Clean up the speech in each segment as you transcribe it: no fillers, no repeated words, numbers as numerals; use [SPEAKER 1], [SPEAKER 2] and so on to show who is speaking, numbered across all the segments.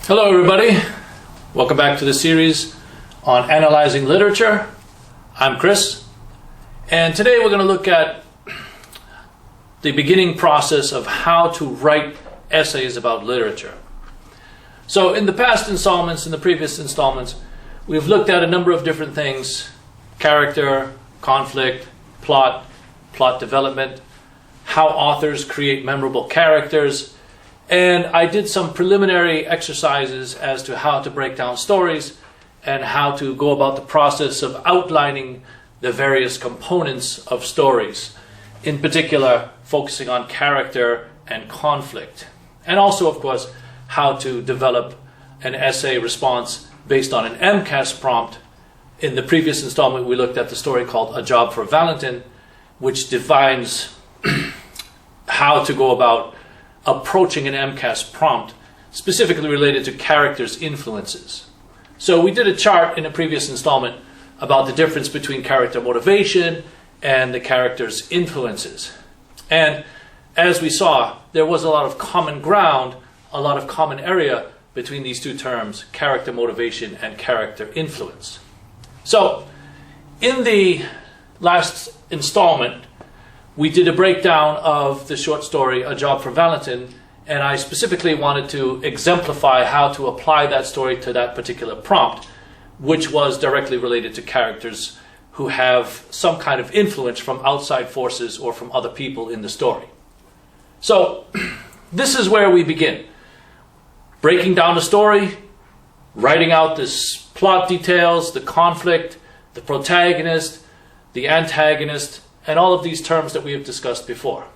[SPEAKER 1] Hello everybody, welcome back to the series on analyzing literature. I'm Chris, and today we're going to look at the beginning process of how to write essays about literature. So in the past installments, in the previous installments, we've looked at a number of different things: character, conflict, plot development, how authors create memorable characters. And I did some preliminary exercises as to how to break down stories and how to go about the process of outlining the various components of stories, in particular focusing on character and conflict. And also, of course, how to develop an essay response based on an MCAS prompt. In the previous installment, we looked at the story called A Job for Valentine, which defines how to go about approaching an MCAS prompt specifically related to characters' influences. So we did a chart in a previous installment about the difference between character motivation and the character's influences. And as we saw, there was a lot of common ground, a lot of common area between these two terms, character motivation and character influence. So in the last installment, we did a breakdown of the short story, A Job for Valentine, and I specifically wanted to exemplify how to apply that story to that particular prompt, which was directly related to characters who have some kind of influence from outside forces or from other people in the story. So this is where we begin. Breaking down the story, writing out the plot details, the conflict, the protagonist, the antagonist, and all of these terms that we have discussed before.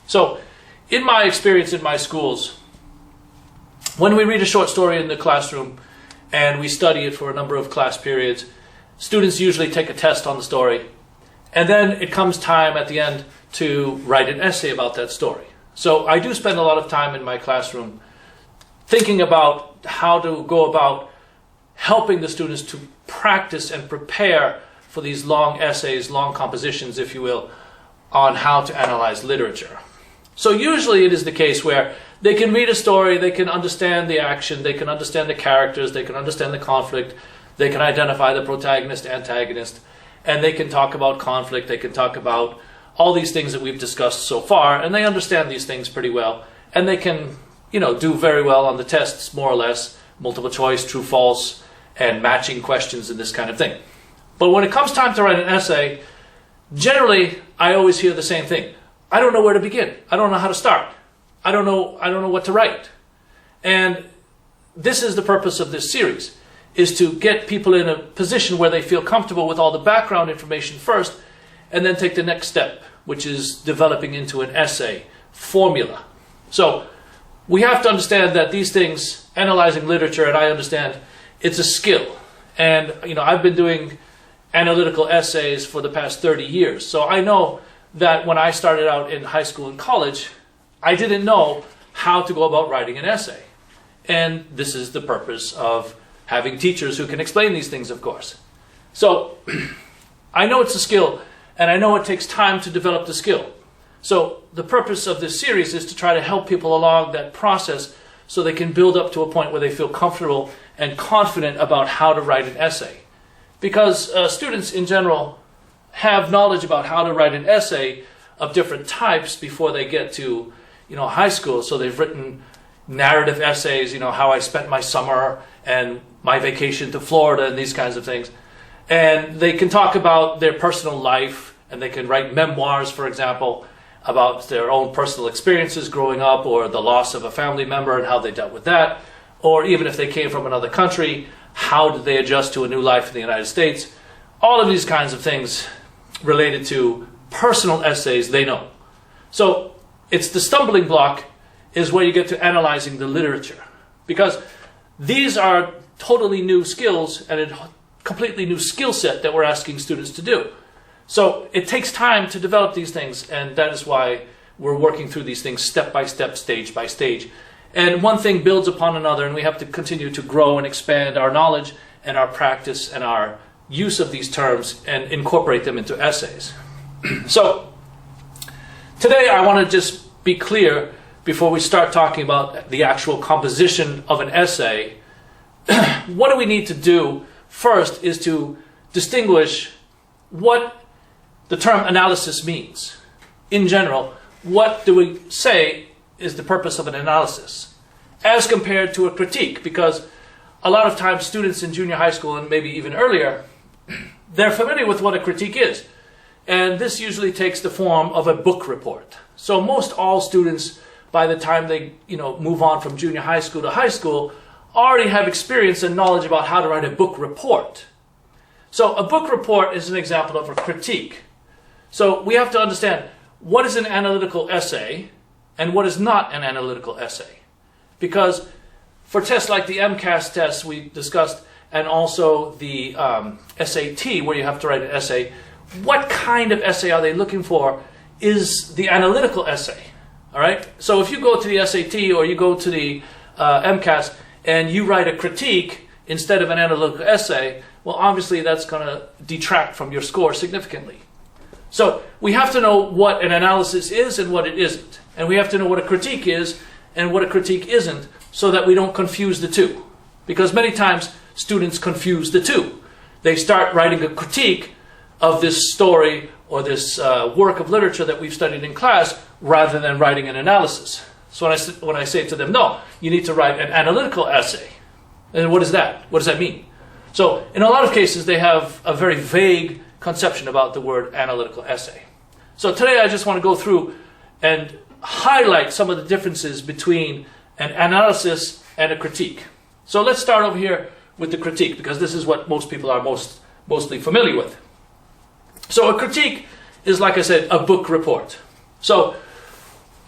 [SPEAKER 1] So, in my experience in my schools, when we read a short story in the classroom and we study it for a number of class periods, students usually take a test on the story, and then it comes time at the end to write an essay about that story. So I do spend a lot of time in my classroom thinking about how to go about helping the students to practice and prepare for these long essays, long compositions, if you will, on how to analyze literature. So usually it is the case where they can read a story, they can understand the action, they can understand the characters, they can understand the conflict, they can identify the protagonist, antagonist, and they can talk about conflict, they can talk about all these things that we've discussed so far, and they understand these things pretty well, and they can, do very well on the tests, more or less, multiple choice, true, false, and matching questions and this kind of thing. But when it comes time to write an essay, generally I always hear the same thing. I don't know where to begin. I don't know how to start. I don't know what to write. And this is the purpose of this series, is to get people in a position where they feel comfortable with all the background information first, and then take the next step, which is developing into an essay formula. So we have to understand that these things, analyzing literature, and I understand it's a skill. And I've been doing analytical essays for the past 30 years. So I know that when I started out in high school and college, I didn't know how to go about writing an essay. And this is the purpose of having teachers who can explain these things, of course. So I know it's a skill, and I know it takes time to develop the skill. So the purpose of this series is to try to help people along that process so they can build up to a point where they feel comfortable and confident about how to write an essay. Because students in general have knowledge about how to write an essay of different types before they get to, high school. So they've written narrative essays, how I spent my summer and my vacation to Florida and these kinds of things. And they can talk about their personal life, and they can write memoirs, for example, about their own personal experiences growing up or the loss of a family member and how they dealt with that. Or even if they came from another country, how did they adjust to a new life in the United States? All of these kinds of things related to personal essays they know. So it's the stumbling block is where you get to analyzing the literature. Because these are totally new skills and a completely new skill set that we're asking students to do. So it takes time to develop these things, and that is why we're working through these things step by step, stage by stage. And one thing builds upon another, and we have to continue to grow and expand our knowledge and our practice and our use of these terms and incorporate them into essays. So today I want to just be clear before we start talking about the actual composition of an essay what do we need to do first is to distinguish what the term analysis means. In general, what do we say is the purpose of an analysis as compared to a critique? Because a lot of times students in junior high school and maybe even earlier, they're familiar with what a critique is. And this usually takes the form of a book report. So most all students, by the time they move on from junior high school to high school, already have experience and knowledge about how to write a book report. So a book report is an example of a critique. So we have to understand what is an analytical essay and what is not an analytical essay. Because for tests like the MCAS test we discussed, and also the SAT, where you have to write an essay, what kind of essay are they looking for is the analytical essay. All right? So if you go to the SAT or you go to the MCAS and you write a critique instead of an analytical essay, well, obviously that's going to detract from your score significantly. So we have to know what an analysis is and what it isn't. And we have to know what a critique is and what a critique isn't, so that we don't confuse the two. Because many times students confuse the two. They start writing a critique of this story or this work of literature that we've studied in class rather than writing an analysis. So when I say to them, no, you need to write an analytical essay. And what is that? What does that mean? So in a lot of cases, they have a very vague conception about the word analytical essay. So today I just want to go through and highlight some of the differences between an analysis and a critique. So let's start over here with the critique, because this is what most people are mostly familiar with. So a critique is, like I said, a book report. So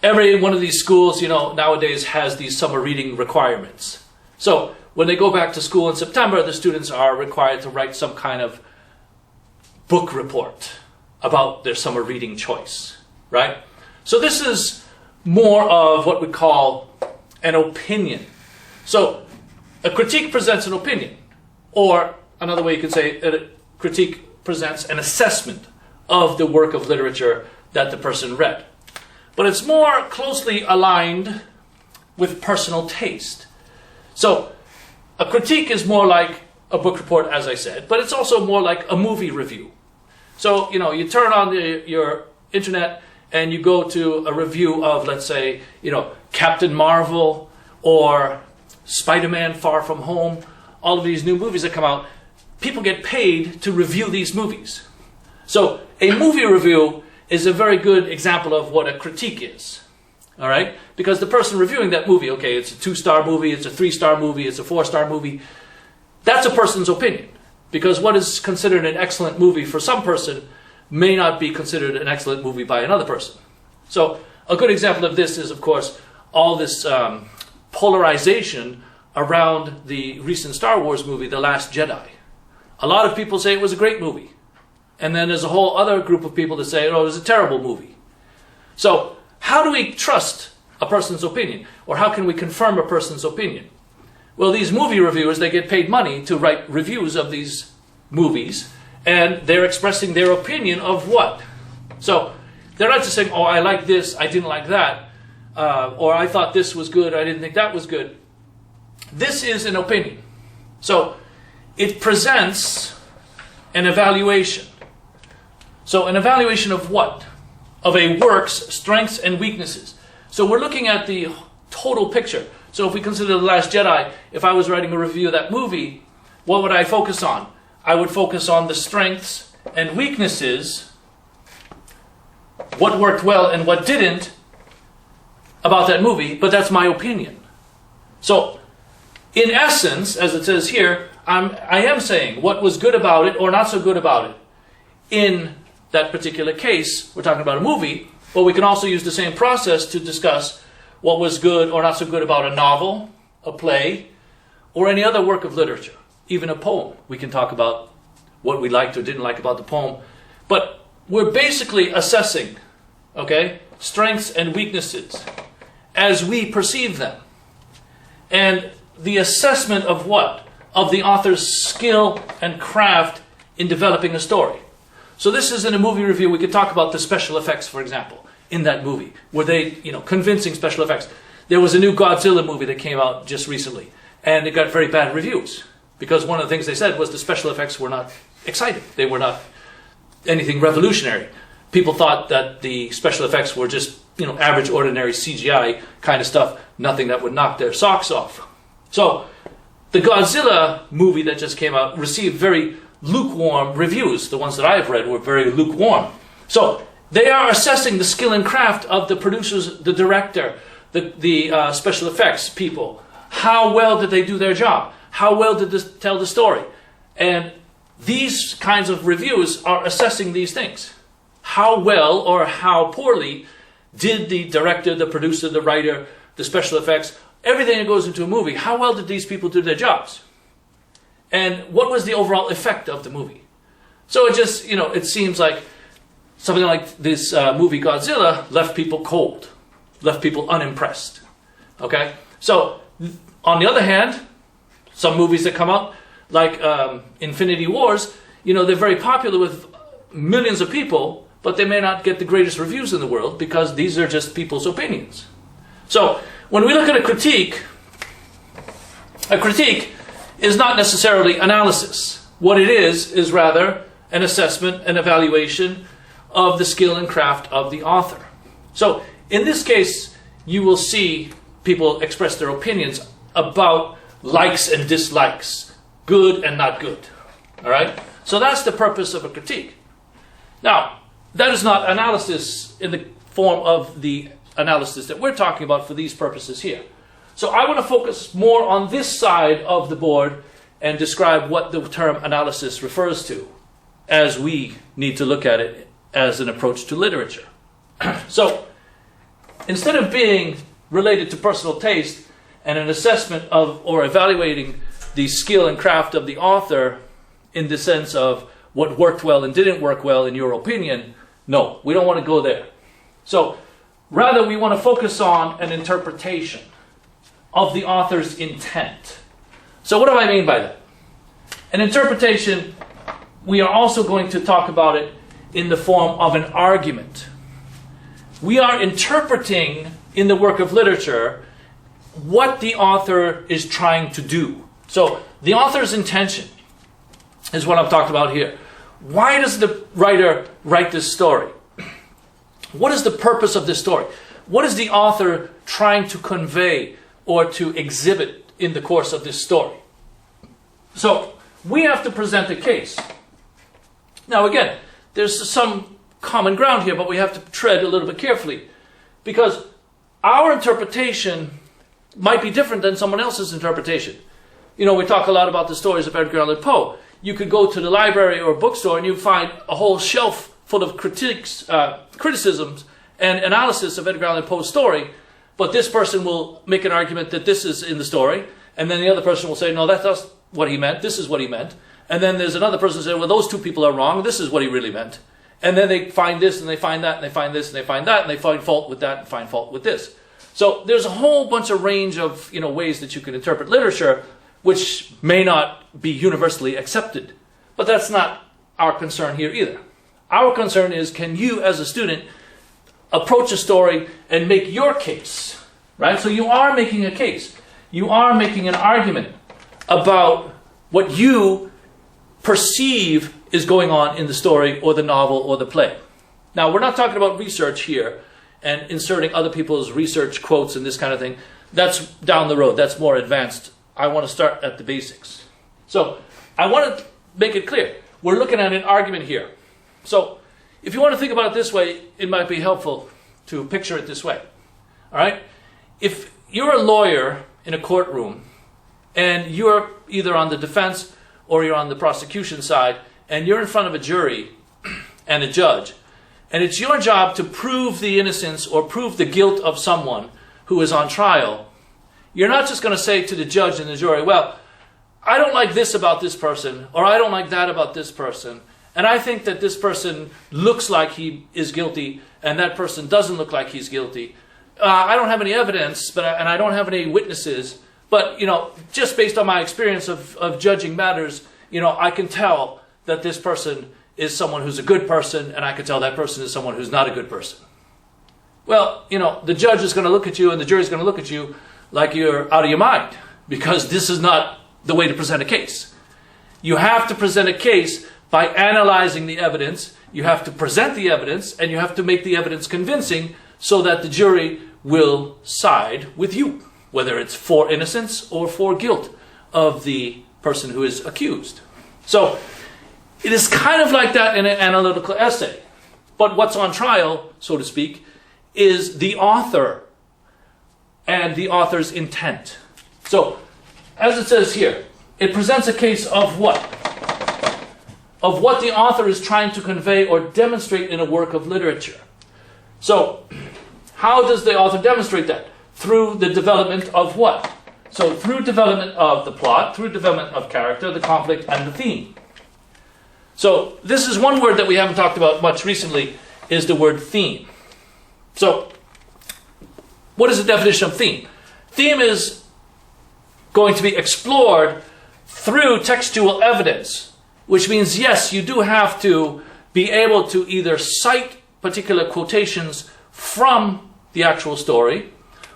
[SPEAKER 1] every one of these schools, nowadays has these summer reading requirements. So when they go back to school in September, the students are required to write some kind of book report about their summer reading choice, right? So this is more of what we call an opinion. So a critique presents an opinion, or another way you could say a critique presents an assessment of the work of literature that the person read. But it's more closely aligned with personal taste. So a critique is more like a book report, as I said, but it's also more like a movie review. So, you turn on your internet and you go to a review of, let's say, Captain Marvel or Spider-Man Far From Home, all of these new movies that come out. People get paid to review these movies. So a movie review is a very good example of what a critique is. All right? Because the person reviewing that movie, okay, it's a 2-star movie, it's a 3-star movie, it's a 4-star movie, that's a person's opinion. Because what is considered an excellent movie for some person may not be considered an excellent movie by another person. So a good example of this is, of course, all this polarization around the recent Star Wars movie, The Last Jedi. A lot of people say it was a great movie. And then there's a whole other group of people that say, oh, it was a terrible movie. So how do we trust a person's opinion? Or how can we confirm a person's opinion? Well, these movie reviewers, they get paid money to write reviews of these movies, and they're expressing their opinion of what? So they're not just saying, oh, I like this, I didn't like that, or I thought this was good, I didn't think that was good. This is an opinion. So it presents an evaluation. So an evaluation of what? Of a work's strengths and weaknesses. So we're looking at the total picture. So if we consider The Last Jedi, if I was writing a review of that movie, what would I focus on? I would focus on the strengths and weaknesses, what worked well and what didn't about that movie, but that's my opinion. So in essence, as it says here, I am saying what was good about it or not so good about it. In that particular case, we're talking about a movie, but we can also use the same process to discuss what was good or not so good about a novel, a play, or any other work of literature, even a poem. We can talk about what we liked or didn't like about the poem. But we're basically assessing, strengths and weaknesses as we perceive them. And the assessment of what? Of the author's skill and craft in developing a story. So this is in a movie review. We could talk about the special effects, for example, in that movie. Were they, convincing special effects? There was a new Godzilla movie that came out just recently. and it got very bad reviews. Because one of the things they said was the special effects were not exciting. They were not anything revolutionary. People thought that the special effects were just, average, ordinary CGI kind of stuff, nothing that would knock their socks off. So, the Godzilla movie that just came out received very lukewarm reviews. The ones that I've read were very lukewarm. So, they are assessing the skill and craft of the producers, the director, the special effects people. How well did they do their job? How well did they tell the story? And these kinds of reviews are assessing these things. How well or how poorly did the director, the producer, the writer, the special effects, everything that goes into a movie, how well did these people do their jobs? And what was the overall effect of the movie? So it just, it seems like something like this movie Godzilla left people cold, left people unimpressed. Okay? So, on the other hand, some movies that come out, like Infinity Wars, they're very popular with millions of people, but they may not get the greatest reviews in the world because these are just people's opinions. So, when we look at a critique is not necessarily analysis. What it is rather an assessment, an evaluation of the skill and craft of the author. So, in this case, you will see people express their opinions about likes and dislikes, good and not good. All right? So that's the purpose of a critique. Now, that is not analysis in the form of the analysis that we're talking about for these purposes here. So I want to focus more on this side of the board and describe what the term analysis refers to, as we need to look at it as an approach to literature. So, instead of being related to personal taste and an assessment of or evaluating the skill and craft of the author in the sense of what worked well and didn't work well in your opinion, no, we don't want to go there. So, rather we want to focus on an interpretation of the author's intent. So what do I mean by that? An interpretation, we are also going to talk about it in the form of an argument. We are interpreting in the work of literature what the author is trying to do. So the author's intention is what I'm talking about here. Why does the writer write this story? What is the purpose of this story? What is the author trying to convey or to exhibit in the course of this story? So we have to present a case. Now again, there's some common ground here, but we have to tread a little bit carefully, because our interpretation might be different than someone else's interpretation. We talk a lot about the stories of Edgar Allan Poe. You could go to the library or bookstore and you find a whole shelf full of criticisms and analysis of Edgar Allan Poe's story, but this person will make an argument that this is in the story, and then the other person will say, no, that's not what he meant, this is what he meant. And then there's another person who says, well, those two people are wrong, this is what he really meant. And then they find this, and they find that, and they find this, and they find that, and they find fault with that, and find fault with this. So there's a whole bunch of range of ways that you can interpret literature, which may not be universally accepted. But that's not our concern here either. Our concern is, can you as a student approach a story and make your case, right? So you are making a case. You are making an argument about what you perceive is going on in the story or the novel or the play. Now, we're not talking about research here and inserting other people's research quotes and this kind of thing. That's down the road. That's more advanced. I want to start at the basics. So, I want to make it clear. We're looking at an argument here. So, if you want to think about it this way, it might be helpful to picture it this way. All right? If you're a lawyer in a courtroom and you're either on the defense or you're on the prosecution side, and you're in front of a jury and a judge, and it's your job to prove the innocence or prove the guilt of someone who is on trial, you're not just going to say to the judge and the jury, well, I don't like this about this person, or I don't like that about this person, and I think that this person looks like he is guilty, and that person doesn't look like he's guilty. I don't have any evidence, and I don't have any witnesses, but, just based on my experience of judging matters, I can tell that this person is someone who's a good person, and I can tell that person is someone who's not a good person. Well, the judge is going to look at you, and the jury is going to look at you like you're out of your mind. because this is not the way to present a case. You have to present a case by analyzing the evidence. You have to present the evidence, and you have to make the evidence convincing so that the jury will side with you, whether it's for innocence or for guilt of the person who is accused. So it is kind of like that in an analytical essay. But what's on trial, so to speak, is the author and the author's intent. So, as it says here, it presents a case of what? Of what the author is trying to convey or demonstrate in a work of literature. So, how does the author demonstrate that? Through the development of what? So, through development of the plot, through development of character, the conflict, and the theme. So, this is one word that we haven't talked about much recently, is the word theme. So, what is the definition of theme? Theme is going to be explored through textual evidence, which means, yes, you do have to be able to either cite particular quotations from the actual story,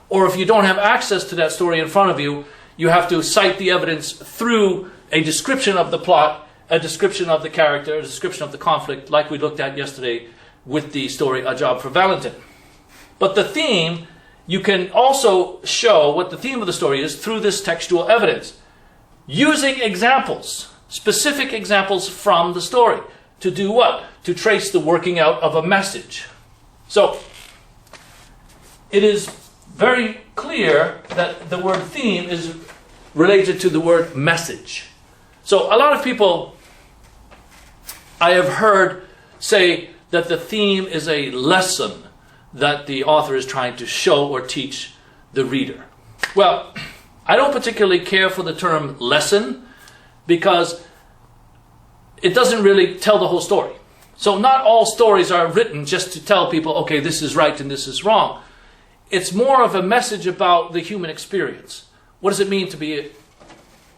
[SPEAKER 1] or if you don't have access to that story in front of you, you have to cite the evidence through a description of the plot, a description of the character, a description of the conflict, like we looked at yesterday with the story A Job for Valentin. But the theme, you can also show what the theme of the story is through this textual evidence, using examples, specific examples from the story. To do what? To trace the working out of a message. So, it is very clear that the word theme is related to the word message. So, a lot of people I have heard say that the theme is a lesson that the author is trying to show or teach the reader. Well, I don't particularly care for the term lesson because it doesn't really tell the whole story. So not all stories are written just to tell people, okay, this is right and this is wrong. It's more of a message about the human experience. What does it mean to be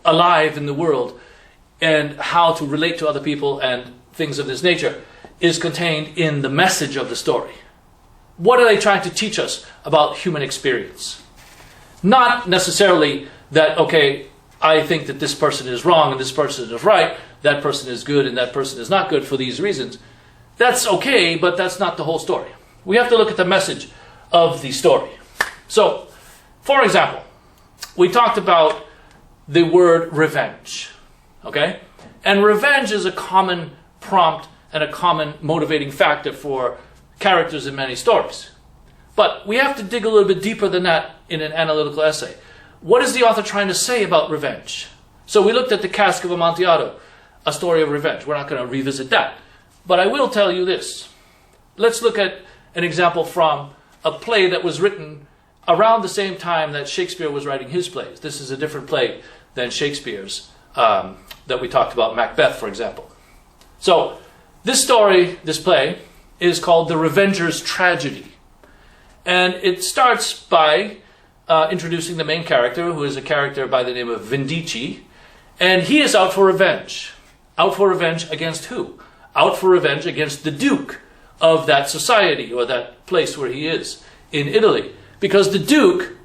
[SPEAKER 1] alive in the world, and how to relate to other people and things of this nature is contained in the message of the story. What are they trying to teach us about human experience? Not necessarily that, okay, I think that this person is wrong and this person is right, that person is good and that person is not good for these reasons. That's okay, but that's not the whole story. We have to look at the message of the story. So, for example, we talked about the word revenge, okay? And revenge is a common prompt and a common motivating factor for characters in many stories. But we have to dig a little bit deeper than that in an analytical essay. What is the author trying to say about revenge? So we looked at the Cask of Amontillado, a story of revenge. We're not going to revisit that. But I will tell you this. Let's look at an example from a play that was written around the same time that Shakespeare was writing his plays. This is a different play than Shakespeare's that we talked about, Macbeth, for example. So this story, this play, is called The Revenger's Tragedy. And it starts by introducing the main character, who is a character by the name of Vindici, and he is out for revenge. Out for revenge against who? Out for revenge against the Duke of that society, or that place where he is, in Italy. Because the Duke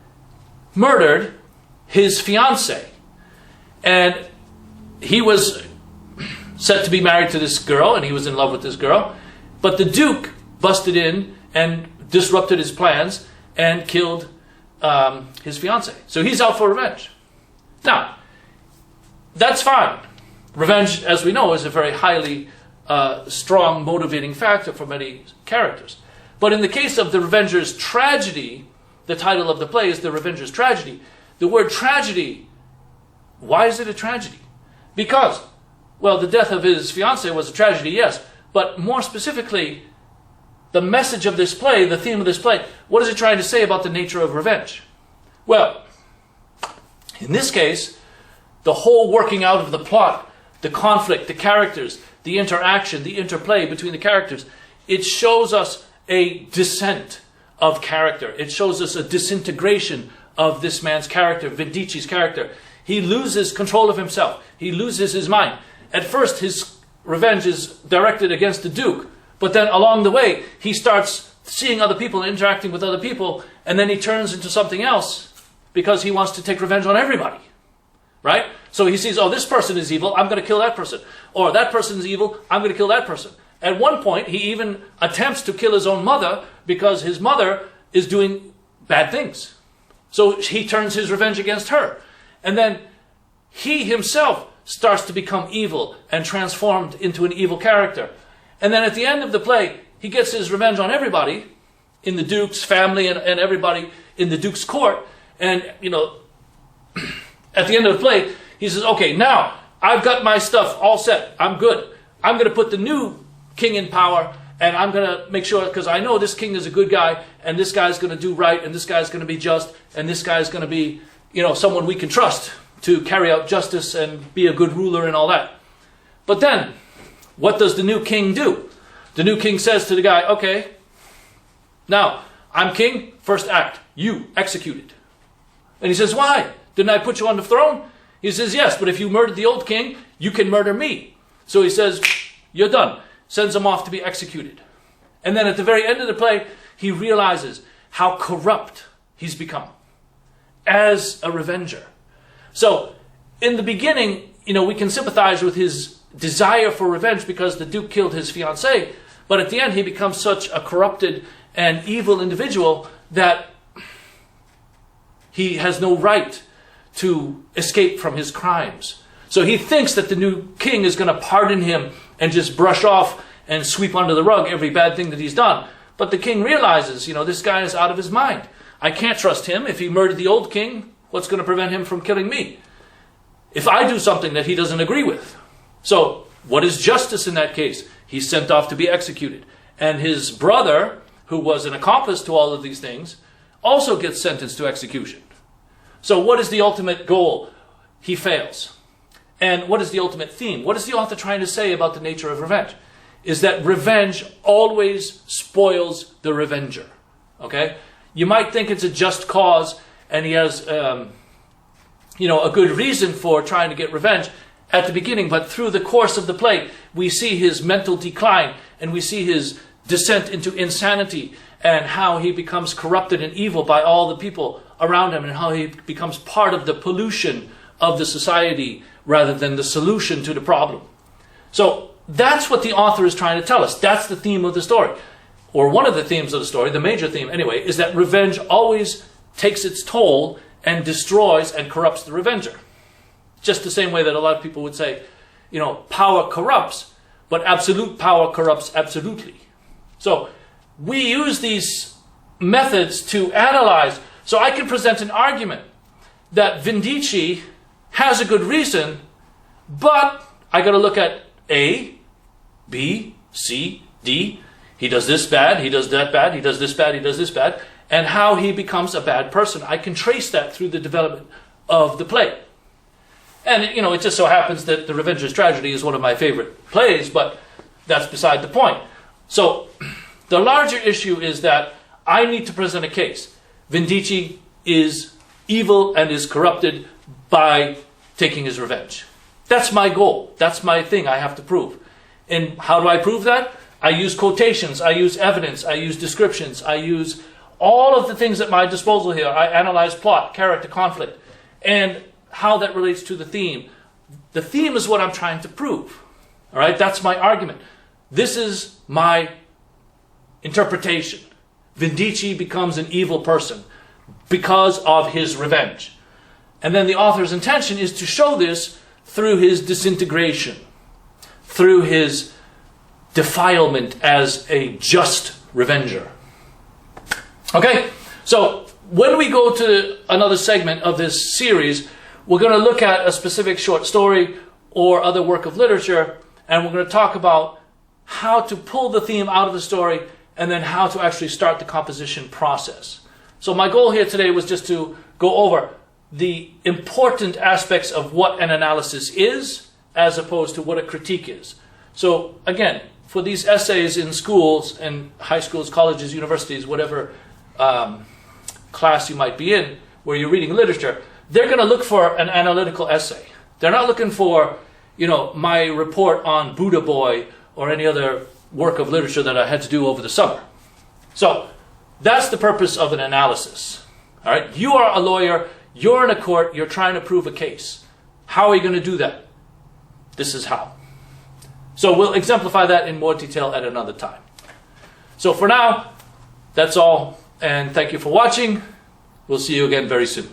[SPEAKER 1] murdered his fiancée. And he was set to be married to this girl, and he was in love with this girl. But the Duke busted in and disrupted his plans and killed his fiancée. So he's out for revenge. Now, that's fine. Revenge, as we know, is a very highly strong motivating factor for many characters. But in the case of The Revenger's Tragedy, the title of the play is The Revenger's Tragedy. The word tragedy, why is it a tragedy? Because, well, the death of his fiancée was a tragedy, yes. But more specifically, the message of this play, the theme of this play, what is it trying to say about the nature of revenge? Well, in this case, the whole working out of the plot, the conflict, the characters, the interaction, the interplay between the characters, it shows us a descent of character. It shows us a disintegration of this man's character, Vindici's character. He loses control of himself. He loses his mind. At first, his revenge is directed against the Duke, but then along the way, he starts seeing other people, interacting with other people, and then he turns into something else because he wants to take revenge on everybody. right? So he sees, oh, this person is evil, I'm going to kill that person. Or that person is evil, I'm going to kill that person. At one point, he even attempts to kill his own mother because his mother is doing bad things. So he turns his revenge against her. And then he himself starts to become evil and transformed into an evil character. And then at the end of the play, he gets his revenge on everybody in the Duke's family and everybody in the Duke's court. And, at the end of the play, he says, okay, now I've got my stuff all set. I'm good. I'm going to put the new king in power, and I'm going to make sure, because I know this king is a good guy, and this guy's going to do right, and this guy's going to be just, and this guy's going to be, someone we can trust to carry out justice and be a good ruler and all that. But then, what does the new king do? The new king says to the guy, okay, now, I'm king, first act, you execute it. And he says, why? Didn't I put you on the throne? He says, yes, but if you murdered the old king, you can murder me. So he says, you're done. Sends him off to be executed. And then at the very end of the play, he realizes how corrupt he's become as a revenger. So in the beginning, we can sympathize with his desire for revenge because the Duke killed his fiancée. But at the end, he becomes such a corrupted and evil individual that he has no right to escape from his crimes. So he thinks that the new king is going to pardon him and just brush off and sweep under the rug every bad thing that he's done. But the king realizes, this guy is out of his mind. I can't trust him. If he murdered the old king, what's going to prevent him from killing me? If I do something that he doesn't agree with. So what is justice in that case? He's sent off to be executed. And his brother, who was an accomplice to all of these things, also gets sentenced to execution. So what is the ultimate goal? He fails. And what is the ultimate theme? What is the author trying to say about the nature of revenge? Is that revenge always spoils the revenger. Okay? You might think it's a just cause and he has, a good reason for trying to get revenge at the beginning, but through the course of the play, we see his mental decline and we see his descent into insanity and how he becomes corrupted and evil by all the people around him and how he becomes part of the pollution of the society rather than the solution to the problem. So that's what the author is trying to tell us. That's the theme of the story. Or one of the themes of the story, the major theme anyway, is that revenge always takes its toll and destroys and corrupts the revenger. Just the same way that a lot of people would say, power corrupts, but absolute power corrupts absolutely. So we use these methods to analyze. So I can present an argument that Vindici has a good reason, but I got to look at A, B, C, D. He does this bad, he does that bad, he does this bad, he does this bad, and how he becomes a bad person. I can trace that through the development of the play. And, it just so happens that The Revenger's Tragedy is one of my favorite plays, but that's beside the point. So the larger issue is that I need to present a case. Vindici is evil and is corrupted by taking his revenge. That's my goal. That's my thing I have to prove. And how do I prove that? I use quotations, I use evidence, I use descriptions, I use all of the things at my disposal here. I analyze plot, character, conflict, and how that relates to the theme. The theme is what I'm trying to prove. All right, that's my argument. This is my interpretation. Vindici becomes an evil person because of his revenge. And then the author's intention is to show this through his disintegration, through his defilement as a just revenger. Okay, so when we go to another segment of this series, we're going to look at a specific short story or other work of literature, and we're going to talk about how to pull the theme out of the story and then how to actually start the composition process. So my goal here today was just to go over the important aspects of what an analysis is as opposed to what a critique is. So again, for these essays in schools and high schools, colleges, universities, whatever class you might be in, where you're reading literature, they're going to look for an analytical essay. They're not looking for, my report on Buddha Boy or any other work of literature that I had to do over the summer. So that's the purpose of an analysis. All right, you are a lawyer, you're in a court, you're trying to prove a case. How are you going to do that? This is how. So we'll exemplify that in more detail at another time. So for now, that's all, and thank you for watching. We'll see you again very soon.